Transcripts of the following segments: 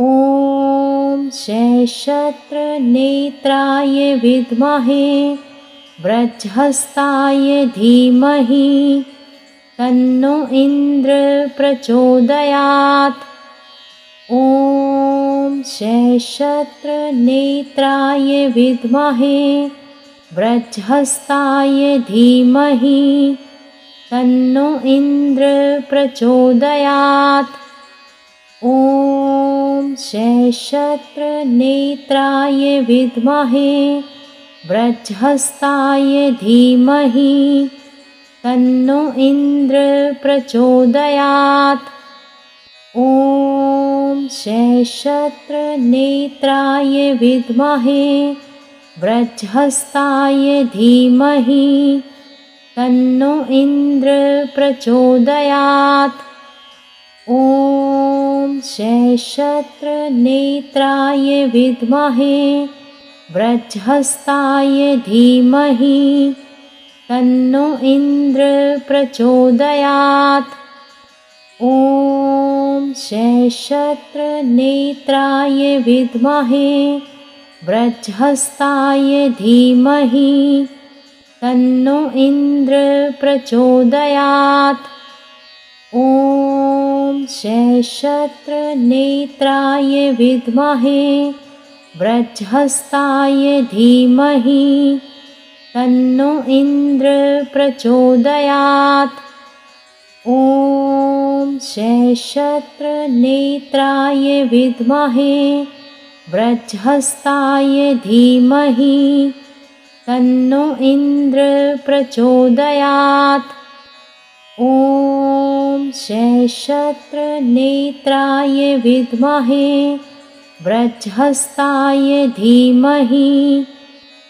ॐ शेषत्रनेत्राय विद्महे वज्रहस्ताय धीमहि तन्नो इन्द्रः प्रचोदयात्। ॐ शेषत्रनेत्राय विद्महे वज्रहस्ताय धीमहि तन्नो इन्द्रः प्रचोदयात्। ॐ शेषत्रनेत्राय विद्महे वज्रहस्ताय धीमहि तन्नो इन्द्रः प्रचोदयात्। ॐ शेषत्रनेत्राय विद्महे वज्रहस्ताय धीमहि तन्नो इन्द्रः प्रचोदयात्। ॐ शेषत्रनेत्राय विद्महे वज्रहस्ताय धीमहि तन्नो इन्द्रः प्रचोदयात्। ॐ शेषत्रनेत्राय विद्महे वज्रहस्ताय धीमहि तन्नो इन्द्रः प्रचोदयात्। ॐ शेषत्रनेत्राय विद्महे वज्रहस्ताय धीमहि तन्नो इन्द्रः प्रचोदयात्। ॐ शेषत्रनेत्राय विद्महे वज्रहस्ताय धीमहि तन्नो इन्द्रः प्रचोदयात्। ॐ शेषत्रनेत्राय विद्महे वज्रहस्ताय धीमहि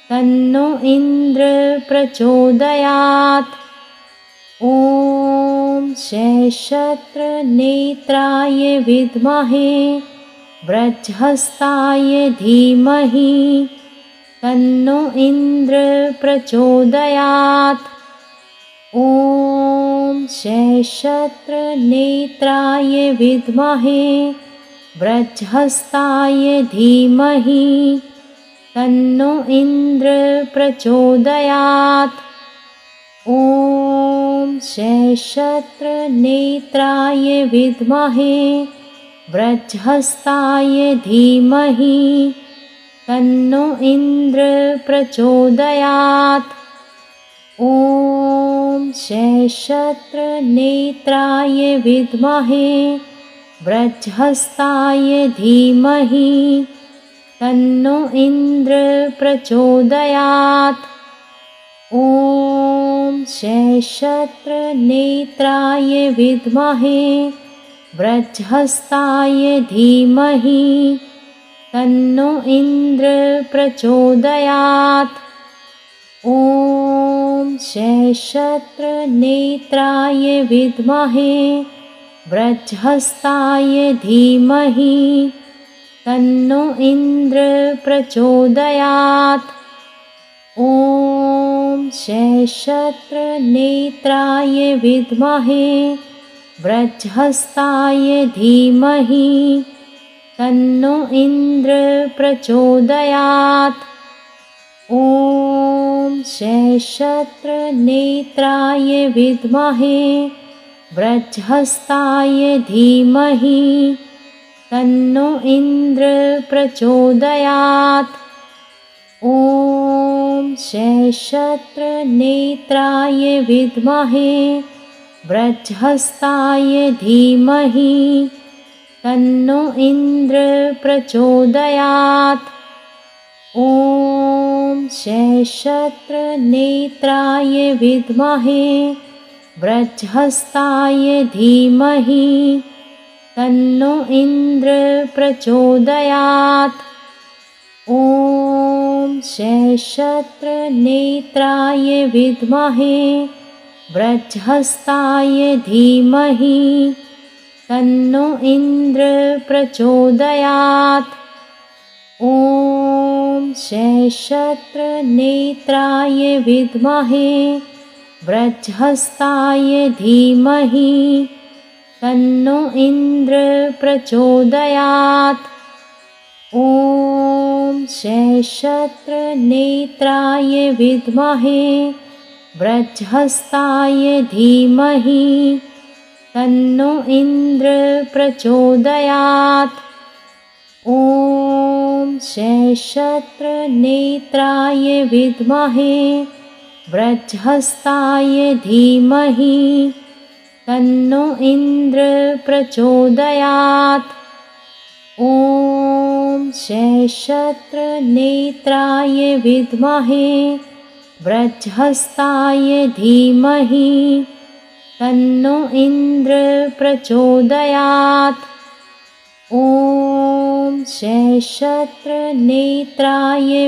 तन्नो इन्द्रः प्रचोदयात्। ॐ शेषत्रनेत्राय विद्महे वज्रहस्ताय धीमहि तन्नो इन्द्रः प्रचोदयात्। ॐ शेषत्रनेत्राय विद्महे वज्रहस्ताय धीमहि तन्नो इन्द्रः प्रचोदयात्। ॐ शेषत्रनेत्राय विद्महे वज्रहस्ताय धीमहि तन्नो इन्द्रः प्रचोदयात्। ॐ शेषत्रनेत्राय विद्महे वज्रहस्ताय धीमहि तन्नो इन्द्रः प्रचोदयात्। ॐ शेषत्रनेत्राय विद्महे वज्रहस्ताय धीमहि तन्नो इन्द्रः प्रचोदयात्। ॐ शेषत्रनेत्राय विद्महे वज्रहस्ताय धीमहि तन्नो इन्द्रः प्रचोदयात्। ॐ शेषत्रनेत्राय विद्महे वज्रहस्ताय धीमहि तन्नो इन्द्रः प्रचोदयात्। ॐ शेषत्रनेत्राय विद्महे वज्रहस्ताय धीमहि तन्नो इन्द्रः प्रचोदयात्। ॐ शेषत्रनेत्राय विद्महे वज्रहस्ताय धीमहि तन्नो इन्द्रः प्रचोदयात्। ॐ शेषत्रनेत्राय विद्महे वज्रहस्ताय धीमहि तन्नो इन्द्रः प्रचोदयात्। ॐ शेषत्रनेत्राय विद्महे वज्रहस्ताय धीमहि तन्नो इन्द्रः प्रचोदयात्। ॐ शेषत्रनेत्राय विद्महे वज्रहस्ताय धीमहि तन्नो इन्द्रः प्रचोदयात्। ॐ शैशत्रनेत्राय विद्महे वज्रहस्ताय धीमहि तन्नो इन्द्रः प्रचोदयात्। ॐ शैशत्रनेत्राय विद्महे वज्रहस्ताय धीमहि तन्नो इन्द्रः प्रचोदयात्। ॐ शैशत्रनेत्राय विद्महे वज्रहस्ताय धीमहि तन्नो इन्द्रः प्रचोदयात्। ॐ शैशत्रनेत्राय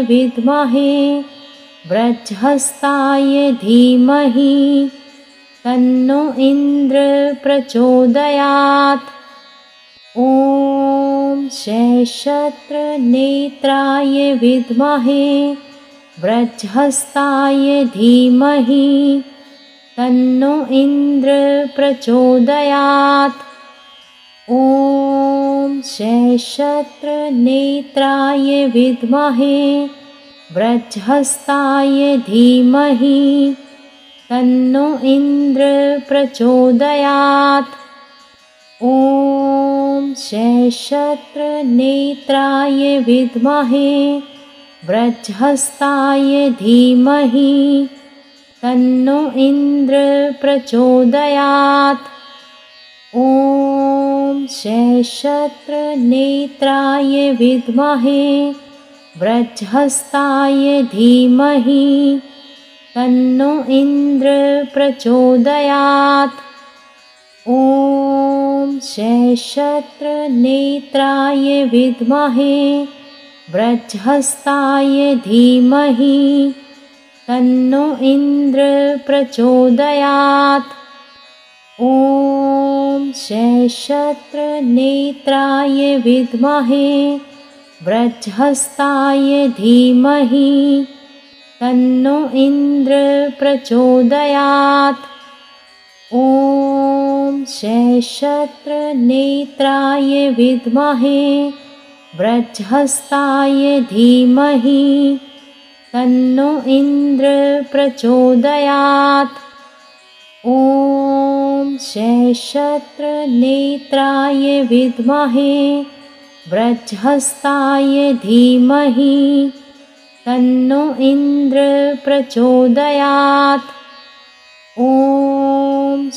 विद्महे वज्रहस्ताय धीमहि तन्नो इन्द्रः प्रचोदयात्। ॐ शैशत्रनेत्राय विद्महे वज्रहस्ताय धीमहि तन्नो इन्द्रः प्रचोदयात्। ॐ शैशत्रनेत्राय विद्महे वज्रहस्ताय धीमहि तन्नो इन्द्रः प्रचोदयात्। ॐ शैशत्रनेत्राय विद्महे वज्रहस्ताय धीमहि तन्नो इन्द्रः प्रचोदयात्। ॐ शैशत्रनेत्राय विद्महे वज्रहस्ताय धीमहि तन्नो इन्द्रः प्रचोदयात्। ॐ शैशत्रनेत्राय विद्महे वज्रहस्ताय धीमहि तन्नो इन्द्रः प्रचोदयात्। ॐ शैशत्रनेत्राय विद्महे वज्रहस्ताय धीमहि तन्नो इन्द्रः प्रचोदयात्। ॐ शैशत्रनेत्राय विद्महे वज्रहस्ताय धीमहि तन्नो इन्द्रः प्रचोदयात्। ॐ शैशत्रनेत्राय विद्महे वज्रहस्ताय धीमहि तन्नो इन्द्रः प्रचोदयात्। ॐ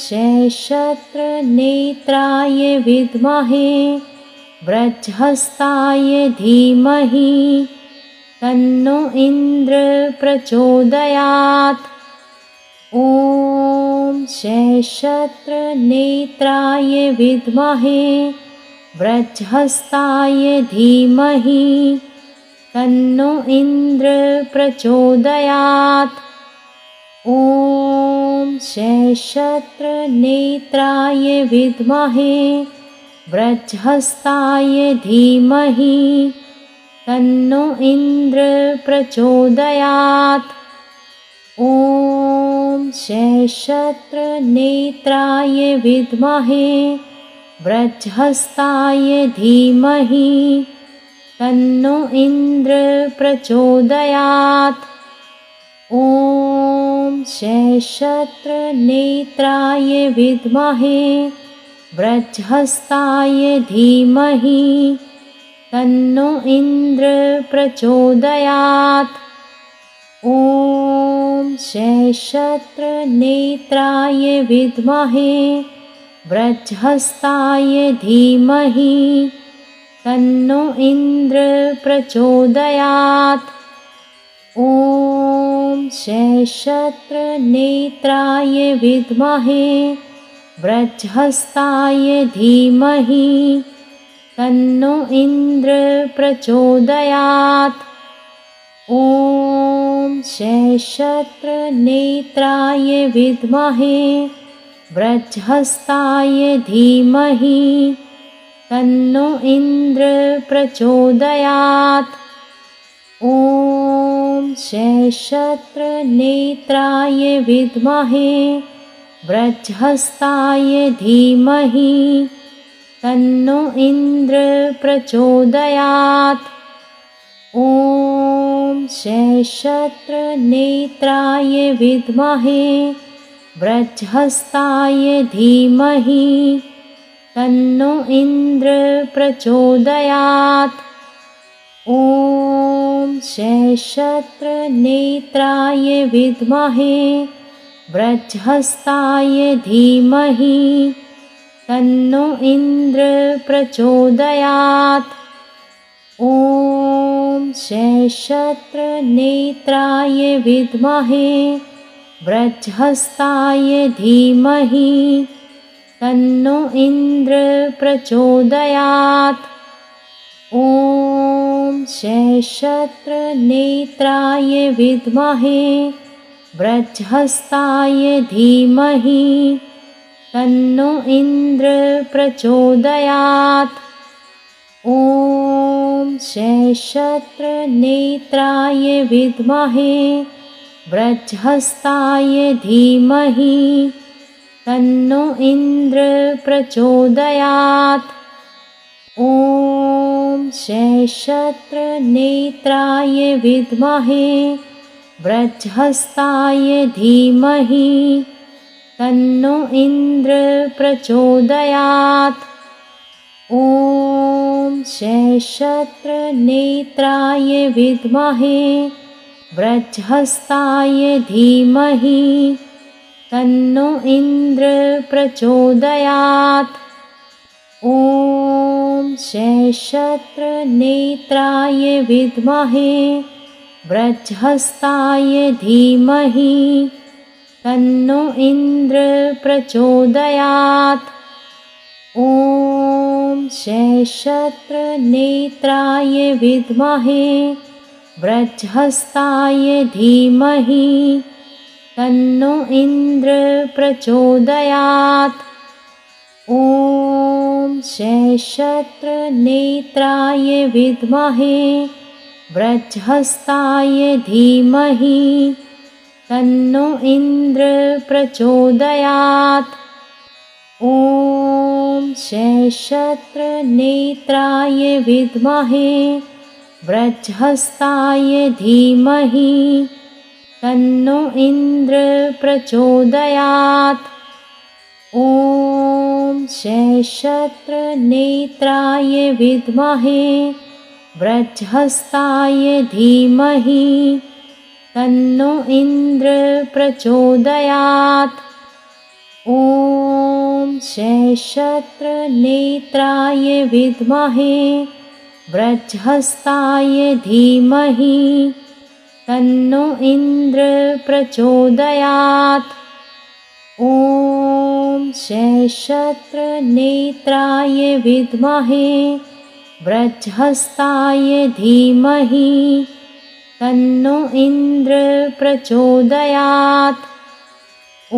शैशत्रनेत्राय विद्महे वज्रहस्ताय धीमहि तन्नो इन्द्रः प्रचोदयात्। ॐ शैशत्रनेत्राय विद्महे वज्रहस्ताय धीमहि तन्नो इन्द्रः प्रचोदयात्। ॐ शैशत्रनेत्राय विद्महे वज्रहस्ताय धीमहि तन्नो इन्द्रः प्रचोदयात्। ॐ शैशत्रनेत्राय विद्महे वज्रहस्ताय धीमहि तन्नो इन्द्रः प्रचोदयात्। ॐ शैशत्रनेत्राय विद्महे वज्रहस्ताय धीमहि तन्नो इन्द्रः प्रचोदयात्। ॐ शैशत्रनेत्राय विद्महे वज्रहस्ताय धीमहि तन्नो इन्द्रः प्रचोदयात्। ॐ शैशत्रनेत्राय विद्महे वज्रहस्ताय धीमहि तन्नो इन्द्रः प्रचोदयात्। ॐ शैशत्रनेत्राय विद्महे वज्रहस्ताय धीमहि तन्नो इन्द्रः प्रचोदयात्। ॐ शैशत्रनेत्राय विद्महे वृज्रहस्ताय धीमहि तन्नो इन्द्रः प्रचोदयात्। ॐ शेषत्रनेत्राय विद्महे वृज्रहस्ताय धीमहि तन्नो इन्द्रः प्रचोदयात्। ॐ शेषत्रनेत्राय विद्महे वृज्रहस्ताय धीमहि तन्नो इन्द्रः प्रचोदयात्। ॐ शेषत्रनेत्राय विद्महे वृज्रहस्ताय धीमहि तन्नो इन्द्रः प्रचोदयात्। ॐ शेषत्रनेत्राय विद्महे वृज्रहस्ताय धीमहि तन्नो इन्द्रः प्रचोदयात्। ॐ शेषत्रनेत्राय विद्महे वृज्रहस्ताय धीमहि तन्नो इन्द्रः प्रचोदयात्। ॐ शेषत्रनेत्राय विद्महे वृज्रहस्ताय धीमहि तन्नो इन्द्रः प्रचोदयात्। ॐ शेषत्रनेत्राय विद्महे वृज्रहस्ताय धीमहि तन्नो इन्द्रः प्रचोदयात्। ॐ शेषत्रनेत्राय विद्महे वृज्रहस्ताय धीमहि तन्नो इन्द्रः प्रचोदयात्। ॐ शेषत्रनेत्राय विद्महे वृज्रहस्ताय धीमहि तन्नो इन्द्रः प्रचोदयात्। ॐ शेषत्रनेत्राय विद्महे वृज्रहस्ताय धीमहि तन्नो इन्द्रः प्रचोदयात्। ॐ शेषत्रनेत्राय विद्महे वृज्रहस्ताय धीमहि तन्नो इन्द्रः प्रचोदयात्। ॐ शेषत्रनेत्राय विद्महे वृज्रहस्ताय धीमहि तन्नो इन्द्रः प्रचोदयात्। ॐ शेषत्रनेत्राय विद्महे वृज्रहस्ताय धीमहि तन्नो इन्द्रः प्रचोदयात्। ॐ शेषत्रनेत्राय विद्महे वृज्रहस्ताय धीमहि तन्नो इन्द्रः प्रचोदयात्। ॐ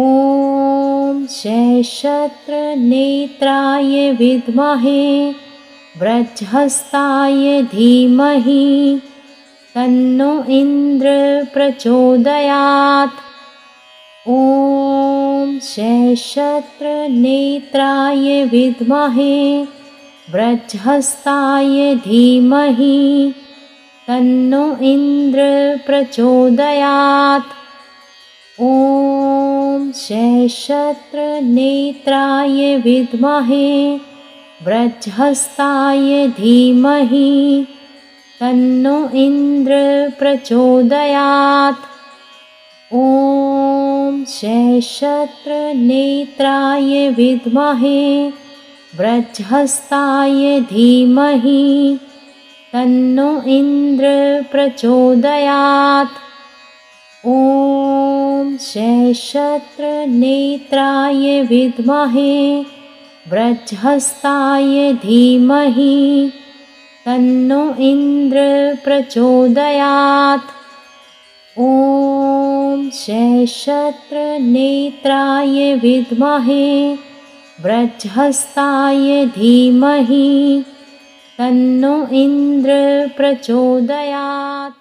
शेषत्रनेत्राय विद्महे वृज्रहस्ताय धीमहि तन्नो इन्द्रः प्रचोदयात्। ॐ शेषत्रनेत्राय विद्महे वृज्रहस्ताय धीमहि तन्नो इन्द्रः प्रचोदयात्। ॐ शेषत्रनेत्राय विद्महे वृज्रहस्ताय धीमहि तन्नो इन्द्रः प्रचोदयात्। ॐ शेषत्रनेत्राय विद्महे वृज्रहस्ताय धीमहि तन्नो इन्द्रः प्रचोदयात्। ॐ शेषत्रनेत्राय विद्महे वृज्रहस्ताय धीमहि तन्नो इन्द्रः प्रचोदयात्। ॐ शेषत्रनेत्राय विद्महे वृज्रहस्ताय धीमहि तन्नो इन्द्रः प्रचोदयात्।